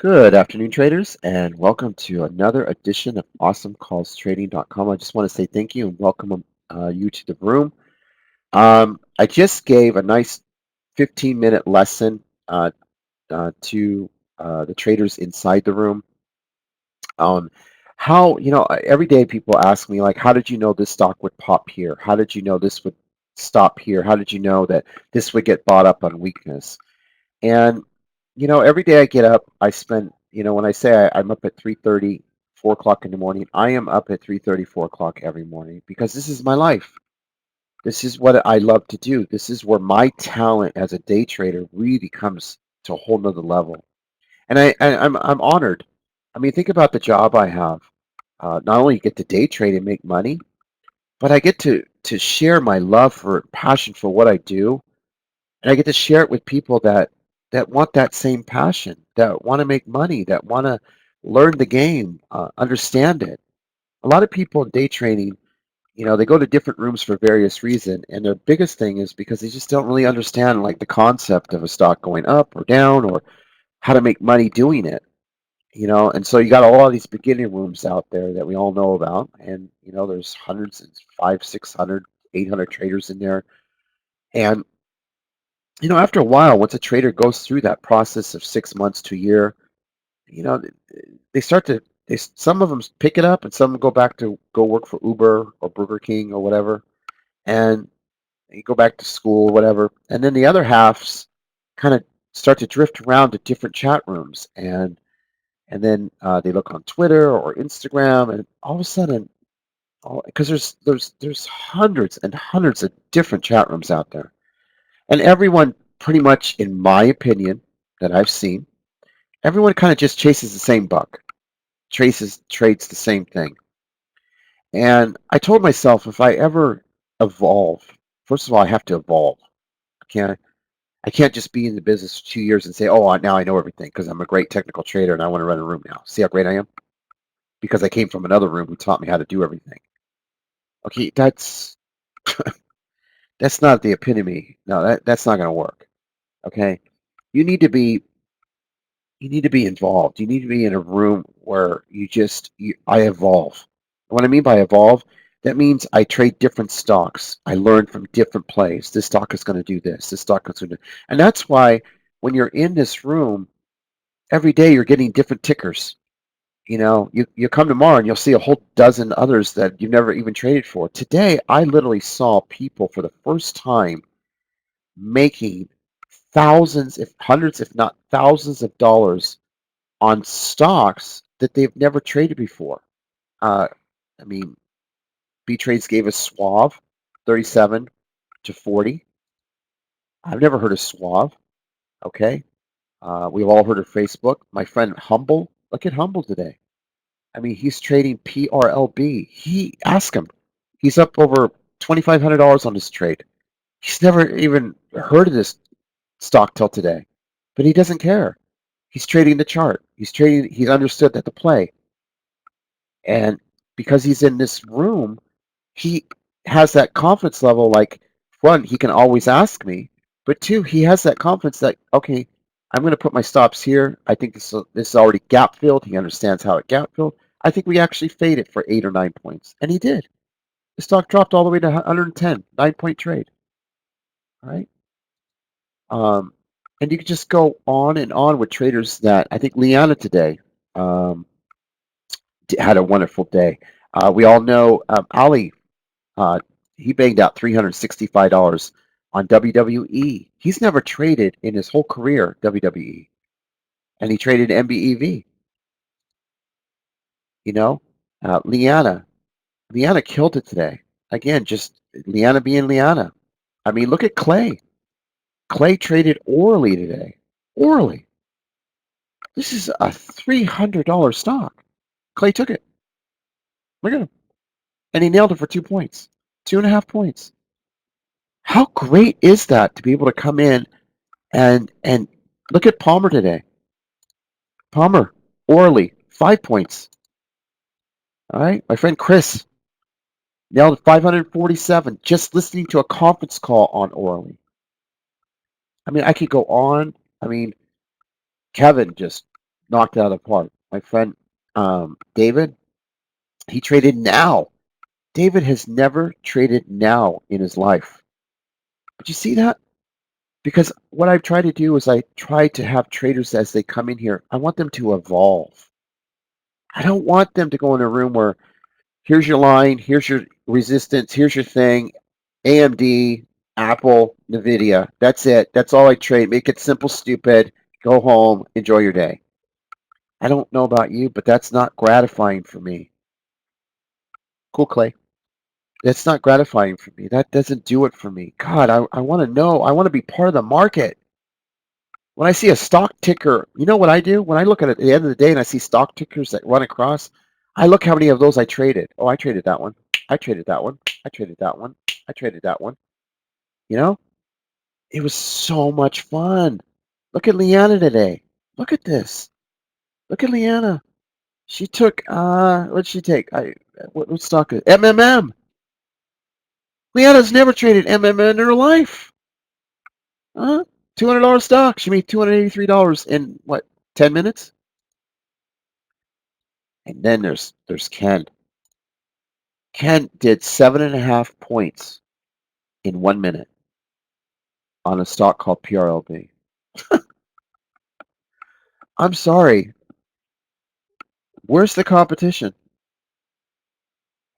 Good afternoon, traders, and welcome to another edition of Awesomecallstrading.com. I just want to say thank you and welcome you to the room. I just gave a nice 15-minute lesson to the traders inside the room. Um, every day people ask me, like, how did you know this stock would pop here? How did you know this would stop here? How did you know that this would get bought up on weakness? And every day I get up, I spend, when I say I'm up at 3:30, 4 o'clock in the morning, I am up at 3:30, 4 o'clock every morning because this is my life. This is what I love to do. This is where my talent as a day trader really comes to a whole nother level. And I'm honored. I mean, think about the job I have. Not only get to day trade and make money, but I get to share my love for passion for what I do, and I get to share it with people that want that same passion, that want to make money, that want to learn the game, understand it. A lot of people in day trading, they go to different rooms for various reasons, and their biggest thing is because they just don't really understand like the concept of a stock going up or down or how to make money doing it. And so you got all of these beginning rooms out there that we all know about, and there's hundreds and 600, 800 traders in there, and after a while, once a trader goes through that process of 6 months to a year, you know, they start to some of them pick it up, and some go back to go work for Uber or Burger King or whatever, and you go back to school, whatever. And then the other halves kind of start to drift around to different chat rooms, and then they look on Twitter or Instagram, and all of a sudden, because there's hundreds and hundreds of different chat rooms out there. And everyone, pretty much, in my opinion, that I've seen, everyone kind of just chases the same buck, trades the same thing. And I told myself if I ever evolve, first of all, I have to evolve. I can't just be in the business for 2 years and say, oh, now I know everything because I'm a great technical trader and I want to run a room now. See how great I am? Because I came from another room who taught me how to do everything. Okay, that's not the epitome. No, that's not going to work. Okay, you need to be you need to be involved. You need to be in a room where I evolve. What I mean by evolve, that means I trade different stocks. I learn from different plays. This stock is going to do this. This stock is going to, and that's why when you're in this room every day, you're getting different tickers. You come tomorrow and you'll see a whole dozen others that you've never even traded for. Today, I literally saw people for the first time making thousands, if hundreds, if not thousands of dollars on stocks that they've never traded before. Uh, I mean, B Trades gave us Suave, 37 to 40. I've never heard of Suave. Okay. We've all heard of Facebook. My friend Humble, look at Humble today. I mean, he's trading PRLB. Ask him. He's up over $2,500 on this trade. He's never even heard of this stock till today, but he doesn't care. He's trading the chart. He's understood that the play. And because he's in this room, he has that confidence level. Like, one, he can always ask me, but two, he has that confidence that, okay, I'm going to put my stops here. I think this is already gap filled. He understands how it gap filled. I think we actually fade it for 8 or 9 points, and he did. The stock dropped all the way to 110, 9 point trade. All right. Um, and you can just go on and on with traders that I think Liana today um, had a wonderful day. We all know Ali. Uh, he banged out $365 on WWE. He's never traded in his whole career WWE, and he traded MBEV. You know, Liana. Liana killed it today. Again, just Liana being Liana. I mean, look at Clay. Clay traded orally today. Orally. This is a $300 stock. Clay took it. Look at him. And he nailed it for 2 points. 2.5 points. How great is that to be able to come in and look at Palmer today. Palmer, orally, 5 points. All right. My friend Chris nailed 547 just listening to a conference call on orally. I mean, I could go on. I mean, Kevin just knocked it out of the park. My friend David, he traded now. David has never traded now in his life. Did you see that? Because what I've tried to do is I try to have traders as they come in here, I want them to evolve. I don't want them to go in a room where here's your line, here's your resistance, here's your thing, AMD, Apple, Nvidia. That's it. That's all I trade. Make it simple, stupid. Go home, enjoy your day. I don't know about you, but that's not gratifying for me. Cool, Clay. That's not gratifying for me. That doesn't do it for me. God, I want to know. I want to be part of the market. When I see a stock ticker, you know what I do? When I look at the end of the day and I see stock tickers that run across, I look how many of those I traded. Oh, I traded that one. I traded that one. I traded that one. I traded that one. You know, it was so much fun. Look at Leanna today. Look at this. Look at Leanna. She took what'd she take? What stock is MMM? Leanna's never traded MMM in her life. Huh? $200 stock. She made $283 in what? 10 minutes? And then there's Ken. Ken did 7.5 points in 1 minute on a stock called PRLB. I'm sorry. Where's the competition?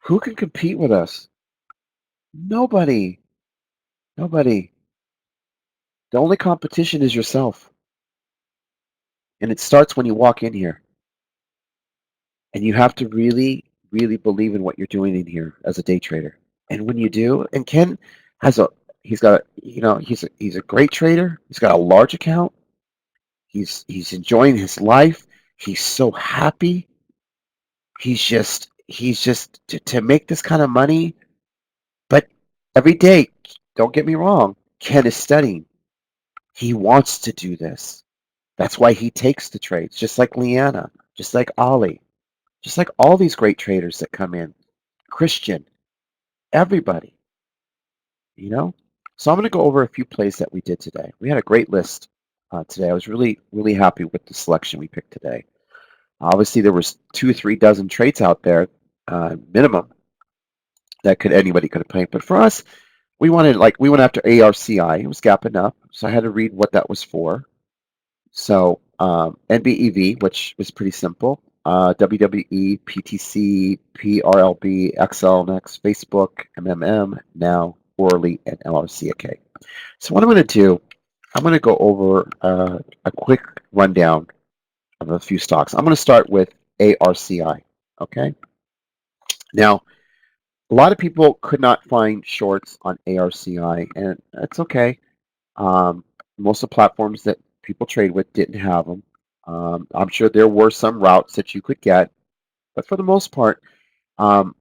Who can compete with us? Nobody. Nobody. The only competition is yourself. And it starts when you walk in here. And you have to really, really believe in what you're doing in here as a day trader. And when you do, and Ken has he's got he's a great trader. He's got a large account. He's enjoying his life. He's so happy. He's just to make this kind of money. But every day, don't get me wrong, Ken is studying. He wants to do this. That's why he takes the trades, just like Leanna, just like Ollie, just like all these great traders that come in. Christian, everybody, you know? So I'm going to go over a few plays that we did today. We had a great list today. I was really, really happy with the selection we picked today. Obviously, there was 2 or 3 dozen trades out there, minimum, that anybody could have played. But for us, we went after ARCI. It was gapping up, so I had to read what that was for. So NBEV, which was pretty simple. WWE, PTC, PRLB, XLNX, Facebook, MMM, Now, Orly, and LRCK. So what I'm going to do, I'm going to go over a quick rundown of a few stocks. I'm going to start with ARCI. Okay. Now, a lot of people could not find shorts on ARCI, and that's okay. Most of the platforms that people trade with didn't have them. I'm sure there were some routes that you could get, but for the most part, um,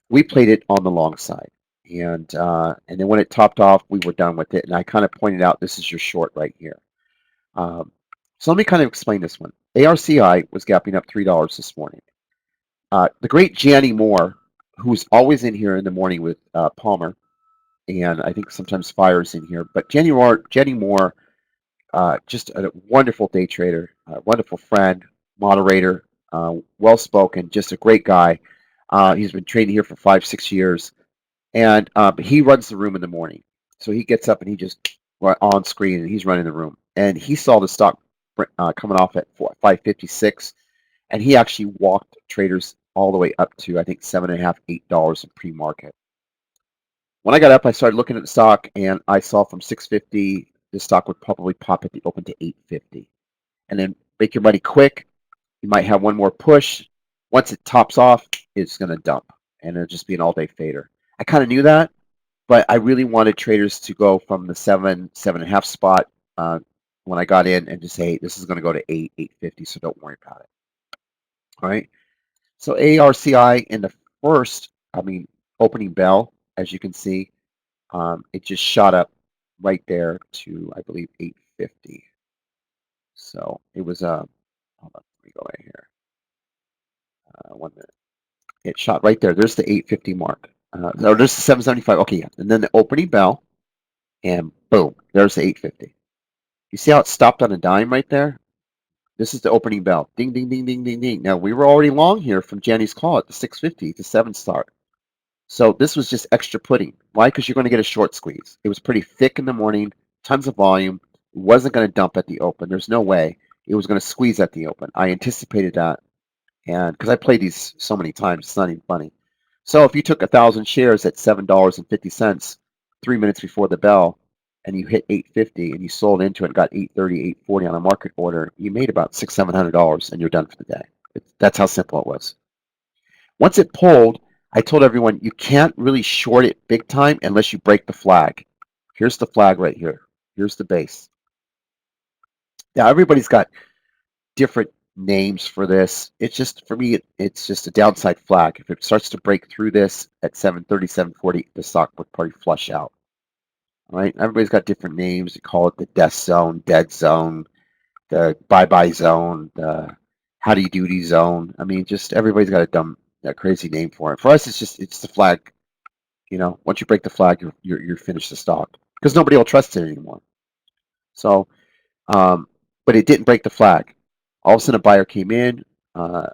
we played it on the long side. And then when it topped off, we were done with it. And I kind of pointed out this is your short right here. So let me kind of explain this one. ARCI was gapping up $3 this morning. The great Janny Moore, who's always in here in the morning with Palmer, and I think sometimes Fire's in here, but Jenny Moore, just a wonderful day trader, a wonderful friend, moderator, well spoken, just a great guy. He's been trading here for 5, 6 years, and he runs the room in the morning. So he gets up and he just on screen and he's running the room. And he saw the stock coming off at 556, and he actually walked traders all the way up to I think $7.5, $8 in pre-market. When I got up, I started looking at the stock, and I saw from 650, the stock would probably pop at the open to 850. And then make your money quick. You might have one more push. Once it tops off, it's going to dump, and it'll just be an all-day fader. I kind of knew that, but I really wanted traders to go from the 7.5 spot when I got in and just say, hey, this is going to go to 850, so don't worry about it. All right. So ARCI in the first, opening bell, as you can see, it just shot up right there to, I believe, 850. So it was hold on, let me go right here. 1 minute. It shot right there. There's the 850 mark. No, there's the 775. Okay, yeah. And then the opening bell, and boom, there's the 850. You see how it stopped on a dime right there? This is the opening bell. Ding, ding, ding, ding, ding, ding. Now, we were already long here from Jenny's call at the 650 to 7 start. So this was just extra pudding. Why? Because you're going to get a short squeeze. It was pretty thick in the morning, tons of volume. It wasn't going to dump at the open. There's no way it was going to squeeze at the open. I anticipated that, and because I played these so many times, it's not even funny. So if you took 1,000 shares at $7.50, 3 minutes before the bell, and you hit 850 and you sold into it and got 830, 840 on a market order, you made about $600, $700 and you're done for the day. That's how simple it was. Once it pulled, I told everyone you can't really short it big time unless you break the flag. Here's the flag right here. Here's the base. Now everybody's got different names for this. It's just, for me, it's just a downside flag. If it starts to break through this at 730, 740, the stock would probably flush out. All right, everybody's got different names. You call it the death zone, dead zone, the bye-bye zone, the howdy doody zone. I mean, just everybody's got a crazy name for it. For us, it's the flag. Once you break the flag, you're finished the stock because nobody will trust it anymore. So, but it didn't break the flag. All of a sudden, a buyer came in, uh,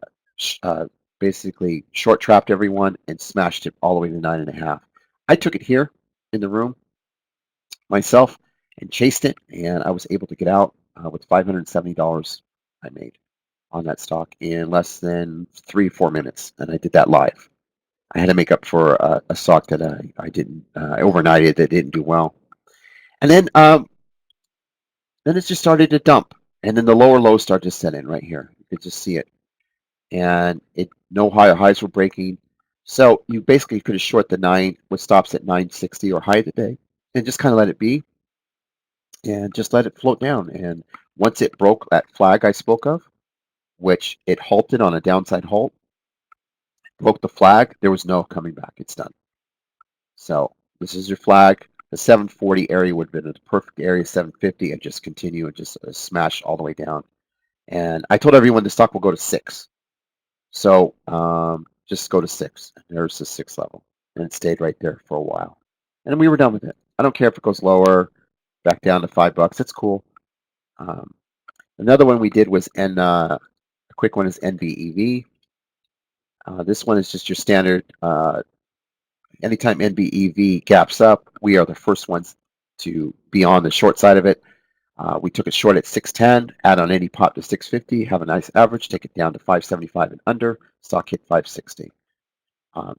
basically short trapped everyone and smashed it all the way to 9.5. I took it here in the room myself and chased it, and I was able to get out with $570 I made on that stock in less than 3 or 4 minutes, and I did that live. I had to make up for a stock that I didn't I overnighted that didn't do well, and then it just started to dump, and then the lower lows started to set in right here. You could just see it, and no higher highs were breaking. So you basically could have short the 9 with stops at 960 or high of the day, and just kind of let it be, and just let it float down. And once it broke that flag I spoke of, which it halted on a downside halt, broke the flag, there was no coming back. It's done. So this is your flag. The 740 area would have been the perfect area, 750, and just continue and just smash all the way down. And I told everyone the stock will go to 6. So just go to 6. There's the 6 level. And it stayed right there for a while. And we were done with it. I don't care if it goes lower, back down to $5. It's cool. Another one we did was a quick one is NBEV. This one is just your standard. Anytime NBEV gaps up, we are the first ones to be on the short side of it. We took it short at 610, add on any pop to 650, have a nice average, take it down to 575 and under, stock hit 560.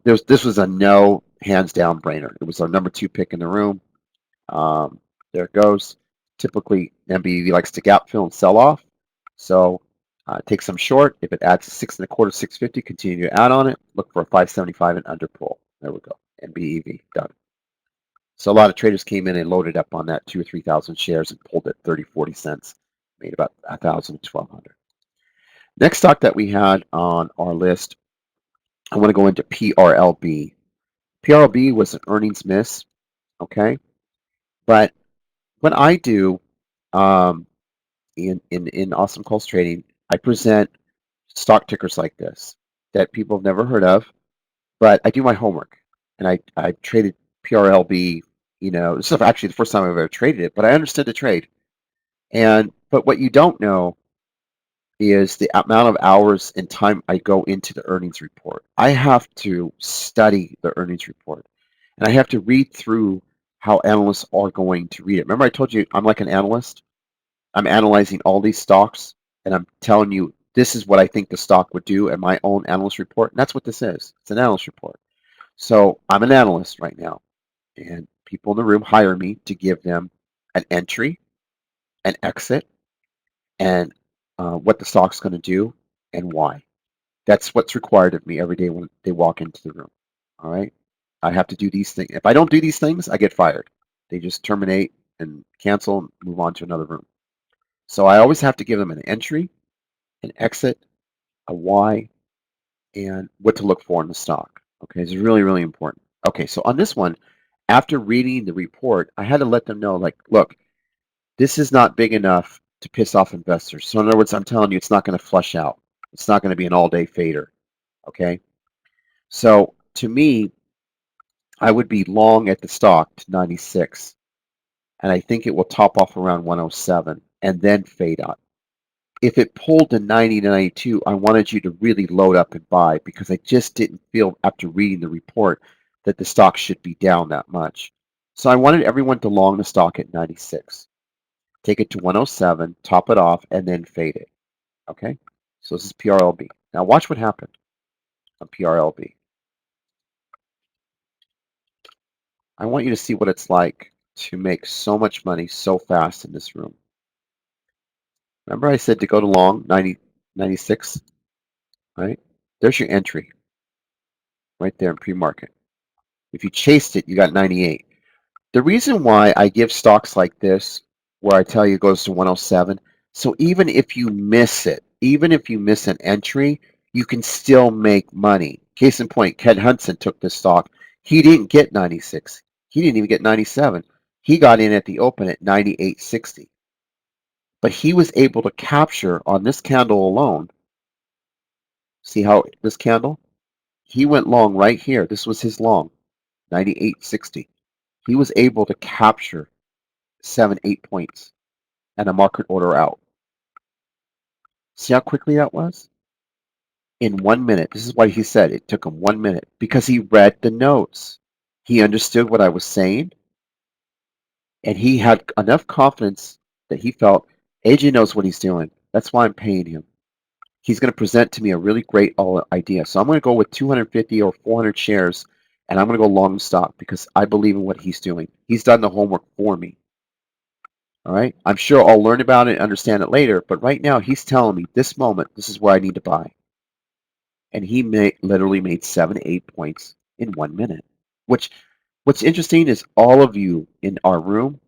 This was a no, hands down brainer. It was our number 2 pick in the room. There it goes. Typically, NBEV likes to gap fill and sell off. So take some short. If it adds to 6.25, 650, continue to add on it. Look for a 575 and under pull. There we go. NBEV done. So a lot of traders came in and loaded up on that 2,000 or 3,000 shares and pulled at 30, 40 cents, made about 1,000 to 1,200. Next stock that we had on our list, I want to go into PRLB. PRLB was an earnings miss, okay? But what I do in Awesome Calls Trading, I present stock tickers like this that people have never heard of, but I do my homework, and I traded PRLB. This is actually the first time I've ever traded it, but I understood the trade. But what you don't know is the amount of hours and time I go into the earnings report. I have to study the earnings report, and I have to read through how analysts are going to read it. Remember, I told you I'm like an analyst. I'm analyzing all these stocks, and I'm telling you this is what I think the stock would do in my own analyst report. And that's what this is. It's an analyst report. So I'm an analyst right now, and people in the room hire me to give them an entry, an exit, and what the stock's going to do and why. That's what's required of me every day when they walk into the room. All right. I have to do these things. If I don't do these things, I get fired. They just terminate and cancel and move on to another room. So I always have to give them an entry, an exit, a why, and what to look for in the stock. Okay, it's really, really important. Okay, so on this one, after reading the report, I had to let them know, like, look, this is not big enough to piss off investors. So in other words, I'm telling you, it's not going to flush out. It's not going to be an all-day fader. Okay, so to me, I would be long at the stock to 96, and I think it will top off around 107 and then fade out. if it pulled to 90 to 92, I wanted you to really load up and buy because I just didn't feel after reading the report that the stock should be down that much. So I wanted everyone to long the stock at 96, take it to 107, top it off, and then fade it. Okay? So this is PRLB. Now watch what happened on PRLB. I want you to see what it's like to make so much money so fast in this room. Remember I said to go to long 90, 96, right? There's your entry right there in pre-market. If you chased it, you got 98. The reason why I give stocks like this, where I tell you it goes to 107, so even if you miss it, even if you miss an entry, you can still make money. Case in point, Ken Hudson took this stock. He didn't get 96. He didn't even get 97. He got in at the open at 98.60. But he was able to capture on this candle alone. See how this candle? He went long right here. This was his long, 98.60. He was able to capture 7, 8 points and a market order out. See how quickly that was? In 1 minute. This is why he said it took him 1 minute because he read the notes. He understood what I was saying and he had enough confidence that he felt AJ knows what he's doing. That's why I'm paying him. He's going to present to me a really great idea. So I'm going to go with 250 or 400 shares and I'm going to go long stock because I believe in what he's doing. He's done the homework for me. All right. I'm sure I'll learn about it and understand it later, but right now he's telling me this moment, this is where I need to buy. And he literally made 7, 8 points in 1 minute. Which, what's interesting is all of you in our room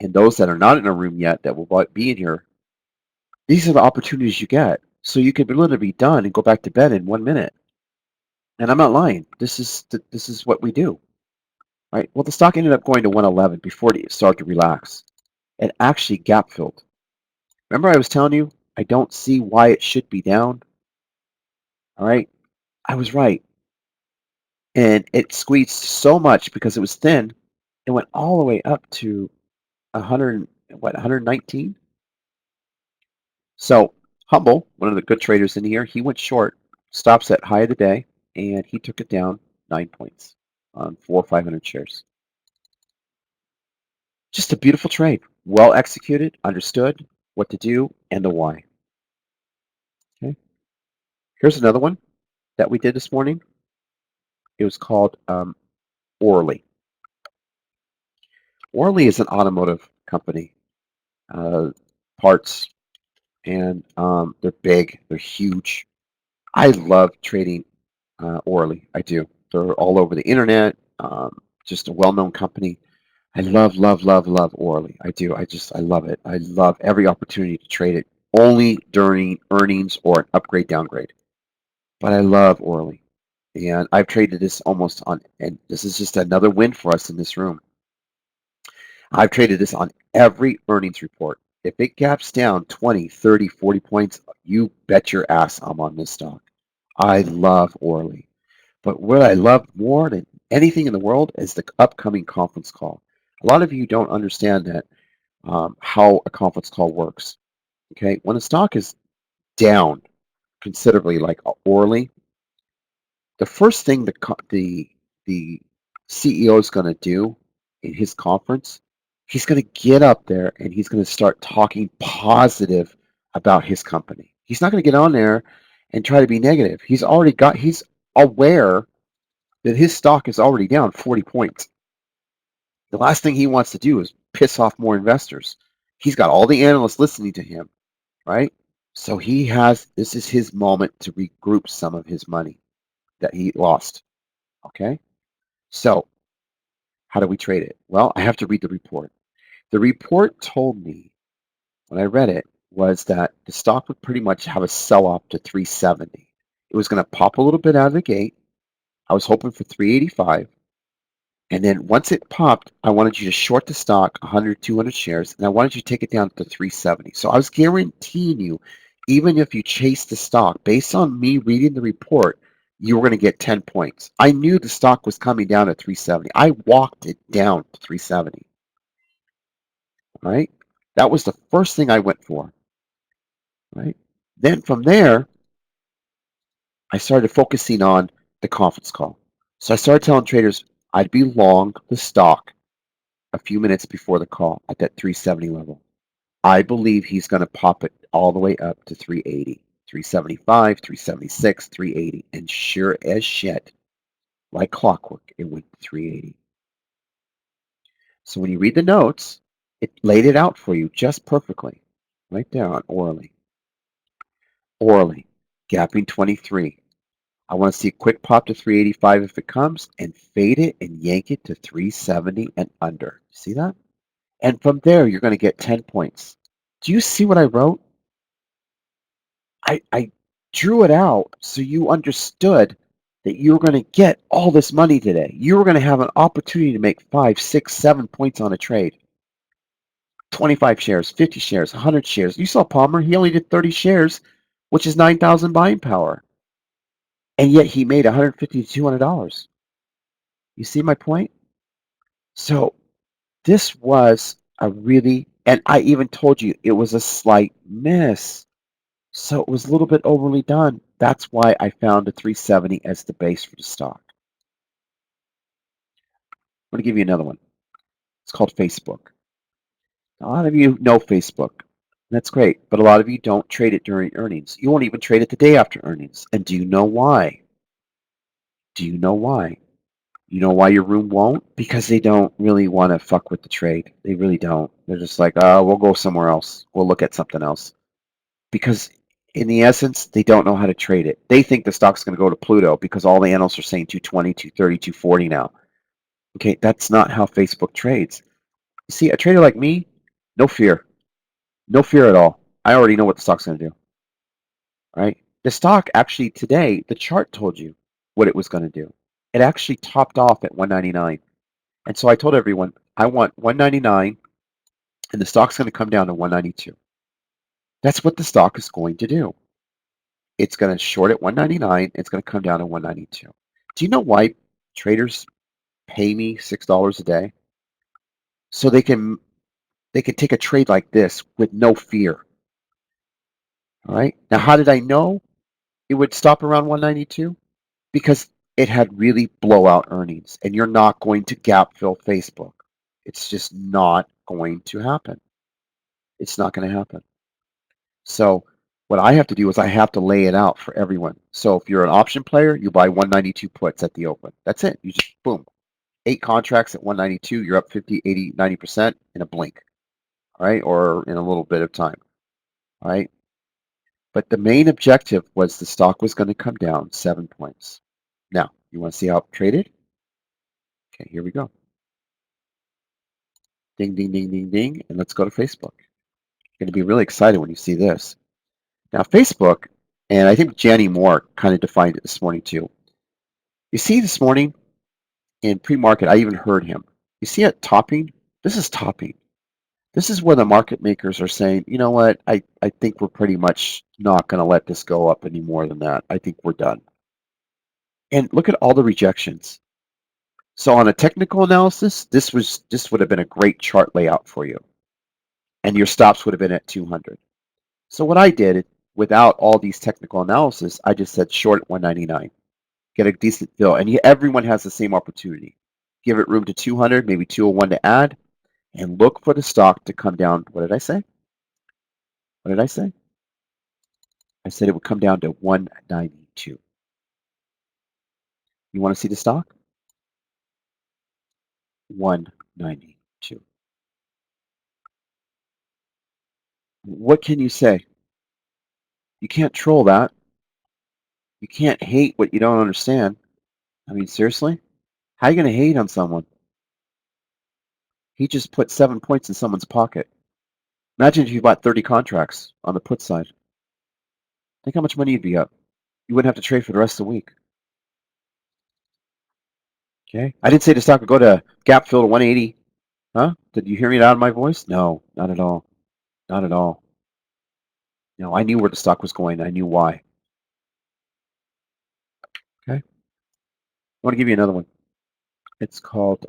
and those that are not in our room yet that will be in here, these are the opportunities you get. So you could literally be done and go back to bed in 1 minute. And I'm not lying. This is what we do, right? Well, the stock ended up going to 111 before it started to relax. It actually gap filled. Remember I was telling you, I don't see why it should be down. All right. I was right. And it squeezed so much because it was thin. It went all the way up to 100, 119. So Humble, one of the good traders in here, he went short, stops at high of the day, and he took it down 9 points on 400 or 500 shares. Just a beautiful trade. Well executed, understood what to do and the why. Okay. Here's another one that we did this morning. It was called Orly. Orly is an automotive company, uh, parts, and they're big, they're huge. I love trading Orly. I do. They're all over the internet. Just a well-known company. I love, love, love, love Orly. I do. I love it. I love every opportunity to trade it. Only during earnings or an upgrade downgrade. But I love Orly, and I've traded this almost on. And this is just another win for us in this room. I've traded this on every earnings report. If it gaps down 20, 30, 40 points, you bet your ass I'm on this stock. I love Orly. But what I love more than anything in the world is the upcoming conference call. A lot of you don't understand that how a conference call works. Okay, when a stock is down considerably, like Orly, the first thing the CEO is going to do in his conference, he's going to get up there and he's going to start talking positive about his company. He's not going to get on there and try to be negative. He's aware that his stock is already down 40 points. The last thing he wants to do is piss off more investors. He's got all the analysts listening to him, right? So this is his moment to regroup some of his money that he lost. Okay. So how do we trade it? Well, I have to read the report. The report told me when I read it was that the stock would pretty much have a sell off to 370. It was going to pop a little bit out of the gate. I was hoping for 385. And then once it popped, I wanted you to short the stock 100, 200 shares, and I wanted you to take it down to 370. So I was guaranteeing you, even if you chase the stock, based on me reading the report, you were going to get 10 points. I knew the stock was coming down at 370. I walked it down to 370. Right? That was the first thing I went for. Right? Then from there, I started focusing on the conference call. So I started telling traders I'd be long the stock a few minutes before the call at that 370 level. I believe he's going to pop it all the way up to 380, 375, 376, 380. And sure as shit, like clockwork, it went to 380. So when you read the notes, it laid it out for you just perfectly. Right there on orally. Orally. Gapping 23. I want to see a quick pop to 385 if it comes, and fade it and yank it to 370 and under. See that? And from there, you're going to get 10 points. Do you see what I wrote? I drew it out so you understood that you were going to get all this money today. You were going to have an opportunity to make 5, 6, 7 points on a trade. 25 shares, 50 shares, 100 shares. You saw Palmer, he only did 30 shares, which is 9,000 buying power. And yet he made $150 to $200. You see my point? So this was a really, and I even told you it was a slight miss. So it was a little bit overly done. That's why I found a 370 as the base for the stock. I'm going to give you another one. It's called Facebook. A lot of you know Facebook. That's great, but a lot of you don't trade it during earnings. You won't even trade it the day after earnings. And do you know why? Do you know why? You know why your room won't? Because they don't really want to fuck with the trade. They really don't. They're just like, oh, we'll go somewhere else. We'll look at something else. Because in the essence, they don't know how to trade it. They think the stock's going to go to Pluto because all the analysts are saying 220, 230, 240 now. Okay, that's not how Facebook trades. You see, a trader like me, no fear. No fear at all. I already know what the stock's going to do. Right? The stock actually today, the chart told you what it was going to do. It actually topped off at 199. And so I told everyone, I want 199 and the stock's going to come down to 192. That's what the stock is going to do. It's going to short at 199. It's going to come down to 192. Do you know why traders pay me $6 a day? So they can take a trade like this with no fear. All right. Now, how did I know it would stop around 192? Because it had really blowout earnings, and you're not going to gap fill Facebook. It's just not going to happen. It's not going to happen. So what I have to do is I have to lay it out for everyone. So if you're an option player, you buy 192 puts at the open. That's it. You just boom. 8 contracts at 192, you're up 50, 80, 90% in a blink. All right, or in a little bit of time. All right. But the main objective was the stock was going to come down 7 points. Now, you want to see how it traded? Okay, here we go. Ding, ding, ding, ding, ding. And let's go to Facebook. You're going to be really excited when you see this. Now, Facebook, and I think Janny Moore kind of defined it this morning too. You see this morning in pre-market, I even heard him. You see it topping? This is topping. This is where the market makers are saying, you know what, I think we're pretty much not going to let this go up any more than that. I think we're done. And look at all the rejections. So on a technical analysis, this would have been a great chart layout for you. And your stops would have been at 200. So what I did, without all these technical analysis, I just said short at 199. Get a decent fill. And everyone has the same opportunity. Give it room to 200, maybe 201 to add, and look for the stock to come down. What did I say? What did I say? I said it would come down to 192. You want to see the stock? 192. What can you say? You can't troll that. You can't hate what you don't understand. I mean, seriously? How are you going to hate on someone? He just put 7 points in someone's pocket. Imagine if you bought 30 contracts on the put side. Think how much money you'd be up. You wouldn't have to trade for the rest of the week. Okay? I didn't say the stock would go to gap fill to 180. Huh? Did you hear me out of my voice? No, not at all. Not at all. No, I knew where the stock was going. I knew why. Okay? I want to give you another one. It's called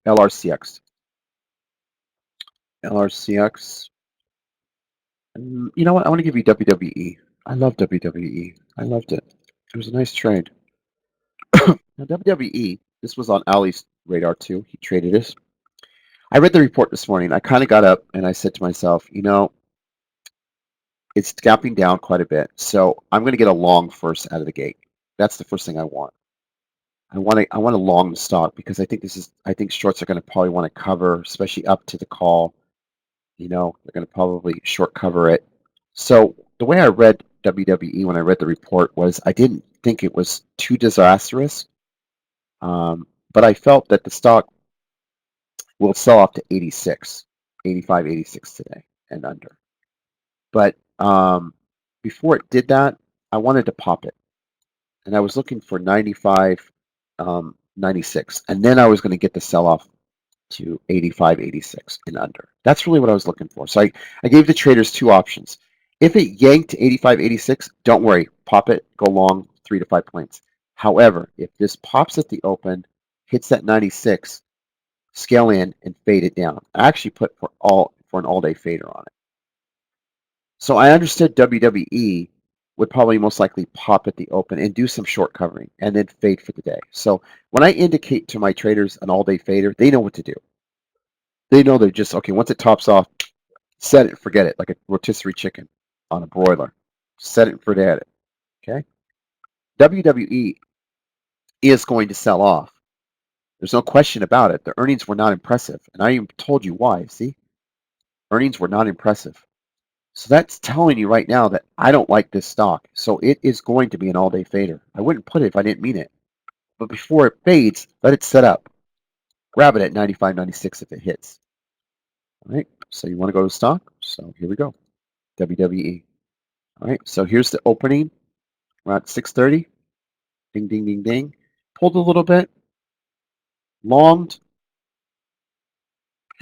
LRCX. LRCX. You know what? I want to give you WWE. I love WWE. I loved it. It was a nice trade. Now, WWE, this was on Ali's radar too. He traded this. I read the report this morning. I kind of got up and I said to myself, it's gapping down quite a bit. So I'm going to get a long first out of the gate. That's the first thing I want. I want to long the stock because I think shorts are going to probably want to cover, especially up to the call. They're going to probably short cover it. So the way I read WWE when I read the report was I didn't think it was too disastrous, but I felt that the stock will sell off to 86, 85, 86 today and under. But before it did that, I wanted to pop it, and I was looking for 95, 96, and then I was going to get the sell off to 85, 86 and under. That's really what I was looking for. So I gave the traders two options. If it yanked to 85, 86, don't worry, pop it, go long 3 to 5 points. However, if this pops at the open, hits that 96, scale in and fade it down. I actually put for an all-day fader on it. So I understood WWE would probably most likely pop at the open and do some short covering and then fade for the day. So when I indicate to my traders an all-day fader, they know what to do. They know they're just okay. Once it tops off, set it, forget it, like a rotisserie chicken on a broiler. Set it and forget it. Okay. WWE is going to sell off. There's no question about it. The earnings were not impressive, and I even told you why. See, earnings were not impressive. So that's telling you right now that I don't like this stock. So it is going to be an all-day fader. I wouldn't put it if I didn't mean it. But before it fades, let it set up. Grab it at 95, 96 if it hits. All right. So you want to go to stock? So here we go. WWE. All right. So here's the opening. We're at 6:30. Ding, ding, ding, ding. Pulled a little bit. Longed.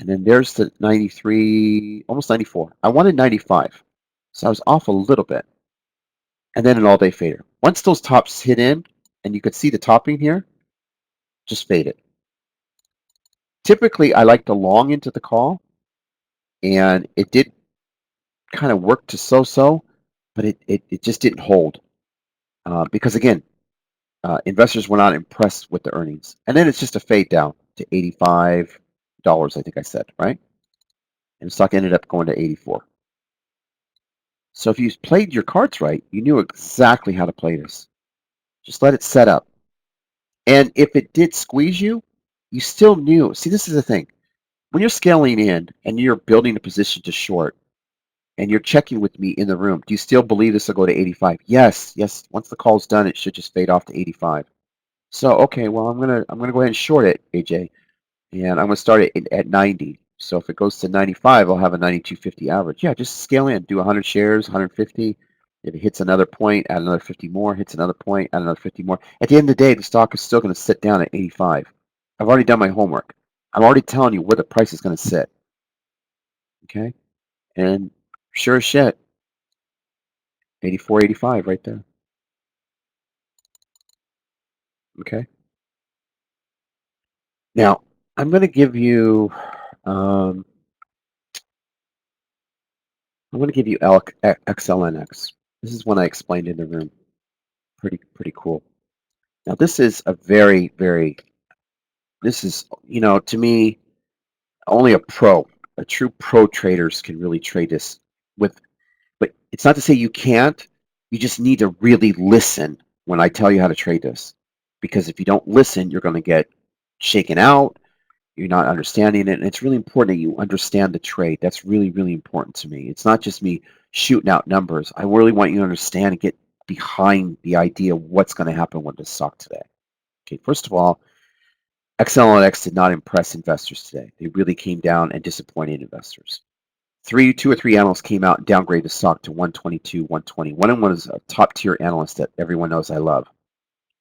And then there's the 93, almost 94. I wanted 95. So I was off a little bit. And then an all-day fader. Once those tops hit in, and you could see the topping here, just fade it. Typically, I like to long into the call, and it did kind of work to so-so, but it just didn't hold because, again, investors were not impressed with the earnings. And then it's just a fade down to $85, I think I said, right? And the stock ended up going to 84. So if you played your cards right, you knew exactly how to play this. Just let it set up. And if it did squeeze you, you still knew. See, this is the thing. When you're scaling in and you're building a position to short and you're checking with me in the room, do you still believe this will go to 85? Yes, yes. Once the call's done, it should just fade off to 85. So, okay, well, I'm gonna go ahead and short it, AJ, and I'm gonna start it at 90. So if it goes to 95, I'll have a 92.50 average. Yeah, just scale in, do 100 shares, 150. If it hits another point, add another 50 more. Hits another point, add another 50 more. At the end of the day, the stock is still going to sit down at 85. I've already done my homework. I'm already telling you where the price is going to sit. Okay, and sure as shit, 84, 85 right there. Okay. Now I'm going to give you. Um, I'm going to give you XLNX. This is one I explained in the room. Pretty cool. Now this is a this is, to me, only a true pro traders can really trade this with, but it's not to say you can't. You just need to really listen when I tell you how to trade this. Because if you don't listen, you're going to get shaken out. You're not understanding it. And it's really important that you understand the trade. That's really, really important to me. It's not just me shooting out numbers. I really want you to understand and get behind the idea of what's going to happen with this stock today. Okay, first of all, XLNX did not impress investors today. They really came down and disappointed investors. Two or three analysts came out and downgraded the stock to 122, 120. One of them was a top tier analyst that everyone knows I love.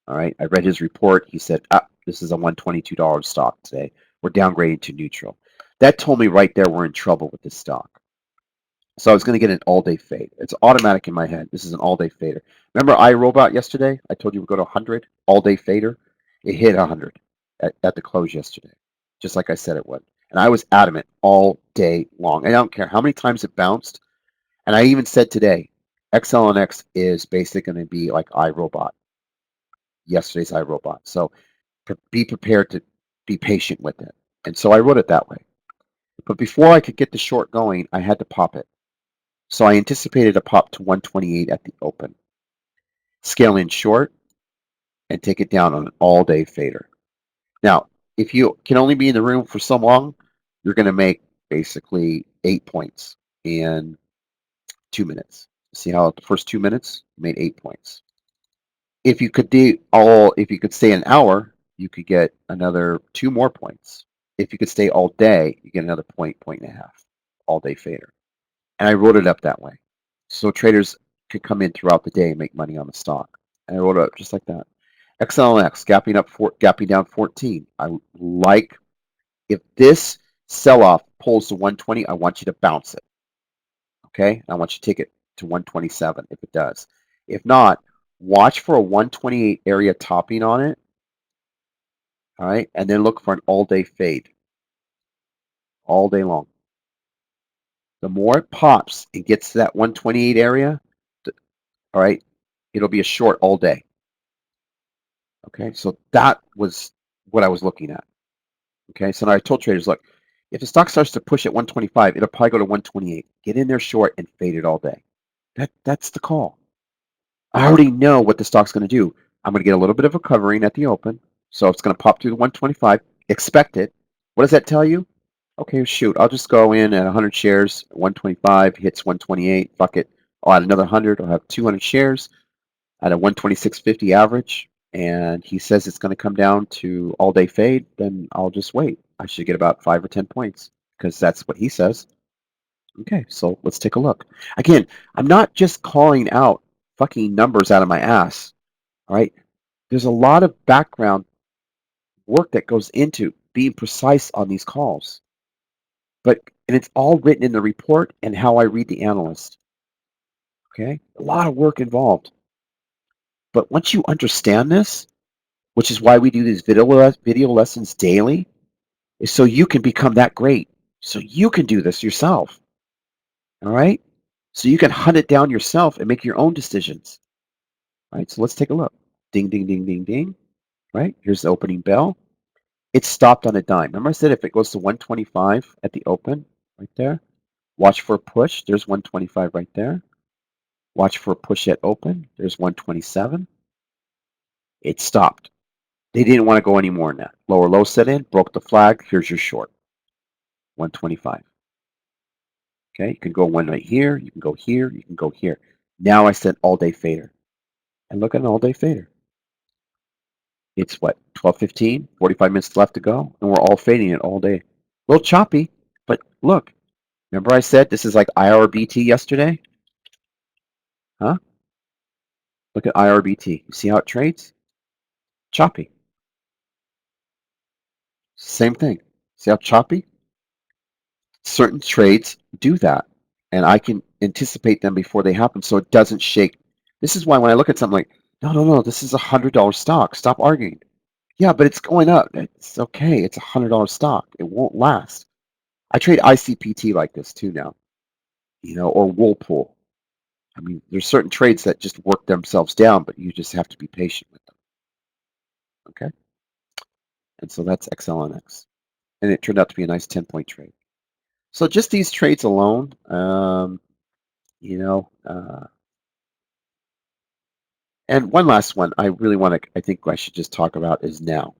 All right, I read his report. He said, this is a $122 stock today. We're downgrading to neutral. That told me right there we're in trouble with this stock. So I was going to get an all-day fade. It's automatic in my head. This is an all-day fader. Remember iRobot yesterday? I told you we'd go to 100, all-day fader. It hit 100 at the close yesterday, just like I said it would. And I was adamant all day long. I don't care how many times it bounced. And I even said today, XLNX is basically going to be like iRobot, yesterday's iRobot. So be prepared to be patient with it. And so I wrote it that way. But before I could get the short going, I had to pop it. So I anticipated a pop to 128 at the open. Scale in short and take it down on an all-day fader. Now, if you can only be in the room for so long, you're going to make basically 8 points in 2 minutes. See how the first 2 minutes you made 8 points. If you could stay an hour, you could get another 2 more points. If you could stay all day, you get another point, point and a half, all day fader. And I wrote it up that way, so traders could come in throughout the day and make money on the stock. And I wrote it up just like that. XLNX gapping down 14. I like if this sell-off pulls to 120, I want you to bounce it. Okay, I want you to take it to 127 if it does. If not, watch for a 128 area topping on it. All right, and then look for an all-day fade, all day long. The more it pops and gets to that 128 area, all right, it'll be a short all day. Okay, so that was what I was looking at. Okay, so now I told traders, look, if the stock starts to push at 125, it'll probably go to 128. Get in there short and fade it all day. That's the call. I already know what the stock's going to do. I'm going to get a little bit of a covering at the open, so it's going to pop through the 125. Expect it. What does that tell you? Okay, shoot, I'll just go in at 100 shares, 125 hits 128. Fuck it. I'll add another 100. I'll have 200 shares at a 126.50 average. And he says it's going to come down to all day fade, then I'll just wait. I should get about 5 or 10 points because that's what he says. Okay, so let's take a look. Again, I'm not just calling out fucking numbers out of my ass. All right, there's a lot of background work that goes into being precise on these calls. And it's all written in the report and how I read the analyst. Okay, a lot of work involved. But once you understand this, which is why we do these video lessons daily, is so you can become that great. So you can do this yourself. All right? So you can hunt it down yourself and make your own decisions. All right, so let's take a look. Ding, ding, ding, ding, ding. Right? Here's the opening bell. It stopped on a dime. Remember I said if it goes to 125 at the open, right there, watch for a push. There's 125 right there. Watch for a push at open. There's 127. It stopped. They didn't want to go any more than that. Lower low set in, broke the flag. Here's your short, 125. Okay, you can go one right here. You can go here. You can go here. Now I said all day fader. And look at an all day fader. It's what, 12:15, 45 minutes left to go, and we're all fading it all day. A little choppy, but look. Remember I said this is like IRBT yesterday? Huh? Look at IRBT. You see how it trades? Choppy. Same thing. See how choppy? Certain trades do that, and I can anticipate them before they happen so it doesn't shake. This is why when I look at something like, no, no, no, this is $100 stock. Stop arguing. Yeah, but it's going up. It's okay. It's $100 stock. It won't last. I trade ICPT like this too now, or Whirlpool. I mean, there's certain trades that just work themselves down, but you just have to be patient with them. Okay? And so that's XLNX. And it turned out to be a nice 10-point trade. So just these trades alone, you know, and one last one I really I think I should just talk about is now.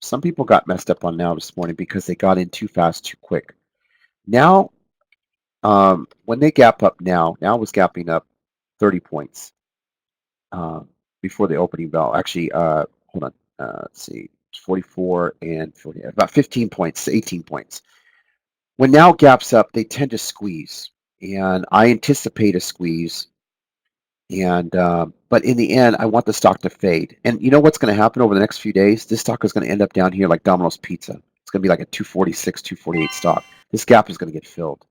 Some people got messed up on now this morning because they got in too fast, too quick. Now, when they gap up now was gapping up 30 points before the opening bell. Actually, hold on, let's see, 44 and 40, about 15 points, 18 points. When now gaps up, they tend to squeeze, and I anticipate a squeeze. And but in the end, I want the stock to fade. And you know what's going to happen over the next few days? This stock is going to end up down here like Domino's Pizza. It's going to be like a 246, 248 stock. This gap is going to get filled.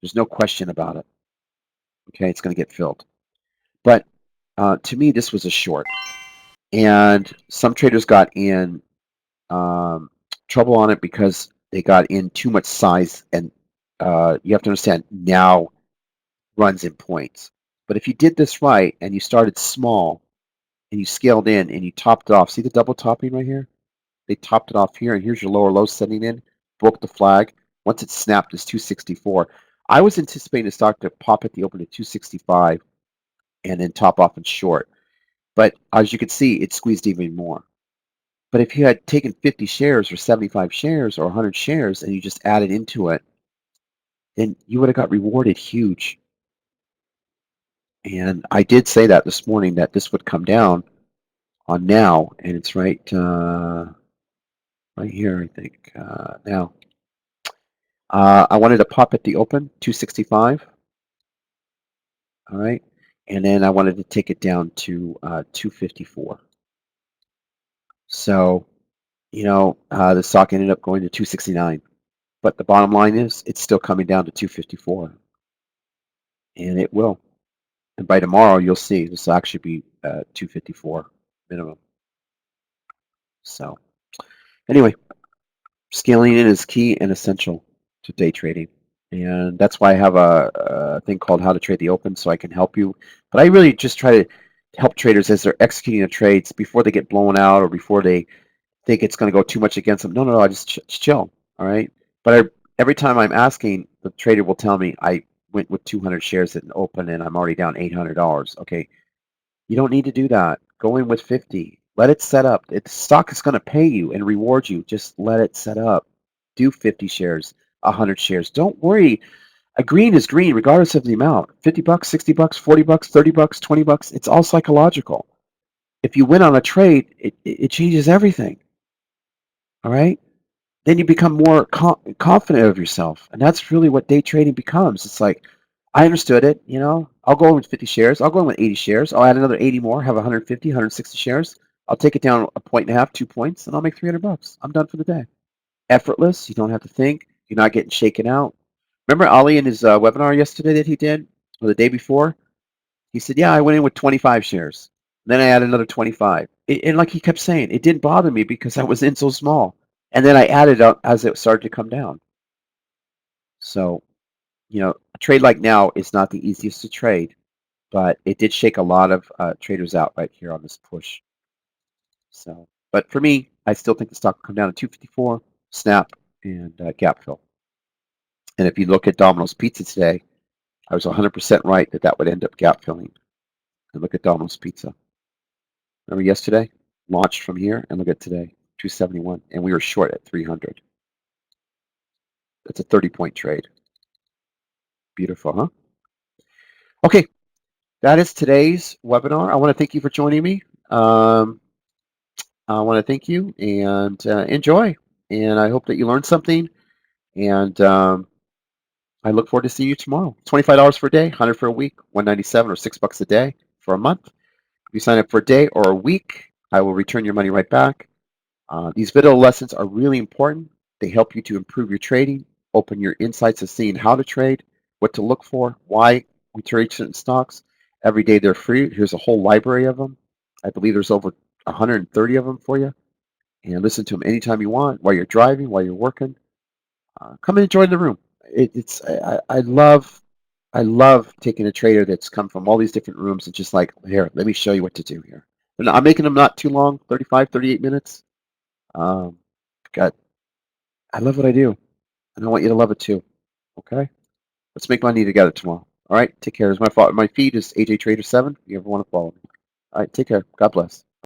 There's no question about it. Okay, it's going to get filled. But to me, this was a short. And some traders got in trouble on it because they got in too much size. And you have to understand now runs in points. But if you did this right and you started small and you scaled in and you topped it off, see the double topping right here? They topped it off here, and here's your lower low setting in, broke the flag. Once it snapped, it's 264. I was anticipating the stock to pop at the open at 265 and then top off and short. But as you can see, it squeezed even more. But if you had taken 50 shares or 75 shares or 100 shares and you just added into it, then you would have got rewarded huge. And I did say that this morning that this would come down on now, and it's right here, I think. Now, I wanted to pop at the open, 265. All right, and then I wanted to take it down to 254. So the stock ended up going to 269. But the bottom line is, it's still coming down to 254, and it will. And by tomorrow, you'll see this will actually be 254 minimum. So anyway, scaling in is key and essential to day trading. And that's why I have a thing called How to Trade the Open, so I can help you. But I really just try to help traders as they're executing the trades before they get blown out or before they think it's going to go too much against them. No, no, no. I just chill. All right. But every time I'm asking, the trader will tell me I went with 200 shares at an open and I'm already down $800. Okay. You don't need to do that. Go in with 50. Let it set up. The stock is going to pay you and reward you. Just let it set up. Do 50 shares, 100 shares. Don't worry. A green is green regardless of the amount. 50 bucks, 60 bucks, 40 bucks, 30 bucks, 20 bucks. It's all psychological. If you win on a trade, it changes everything. All right? Then you become more confident of yourself. And that's really what day trading becomes. It's like, I understood it. I'll go in with 50 shares. I'll go in with 80 shares. I'll add another 80 more, have 150, 160 shares. I'll take it down a point and a half, 2 points, and I'll make 300 bucks. I'm done for the day. Effortless. You don't have to think. You're not getting shaken out. Remember Ali in his webinar yesterday that he did, or the day before? He said, yeah, I went in with 25 shares. Then I added another 25. And like he kept saying, it didn't bother me because I was in so small. And then I added up as it started to come down. So, a trade like now is not the easiest to trade, but it did shake a lot of traders out right here on this push. So, but for me, I still think the stock will come down to 254, snap, and gap fill. And if you look at Domino's Pizza today, I was 100% right that would end up gap filling. And look at Domino's Pizza. Remember yesterday? Launched from here, and look at today, 271, and we were short at 300. That's a 30-point trade. Beautiful, huh? Okay, that is today's webinar. I want to thank you for joining me. I want to thank you and enjoy. And I hope that you learned something. And I look forward to seeing you tomorrow. $25 for a day, 100 for a week, 197 or $6 a day for a month. If you sign up for a day or a week, I will return your money right back. These video lessons are really important. They help you to improve your trading, open your insights of seeing how to trade, what to look for, why we trade certain stocks. Every day they're free. Here's a whole library of them. I believe there's over 130 of them for you. And listen to them anytime you want, while you're driving, while you're working. Come and join the room. I love taking a trader that's come from all these different rooms and just like, here, let me show you what to do here. And I'm making them not too long, 35, 38 minutes. Um, God, I love what I do, and I want you to love it too. Okay? Let's make money together tomorrow. All right? Take care. My feed is AJ Trader 7. If you ever want to follow me. All right, take care. God bless.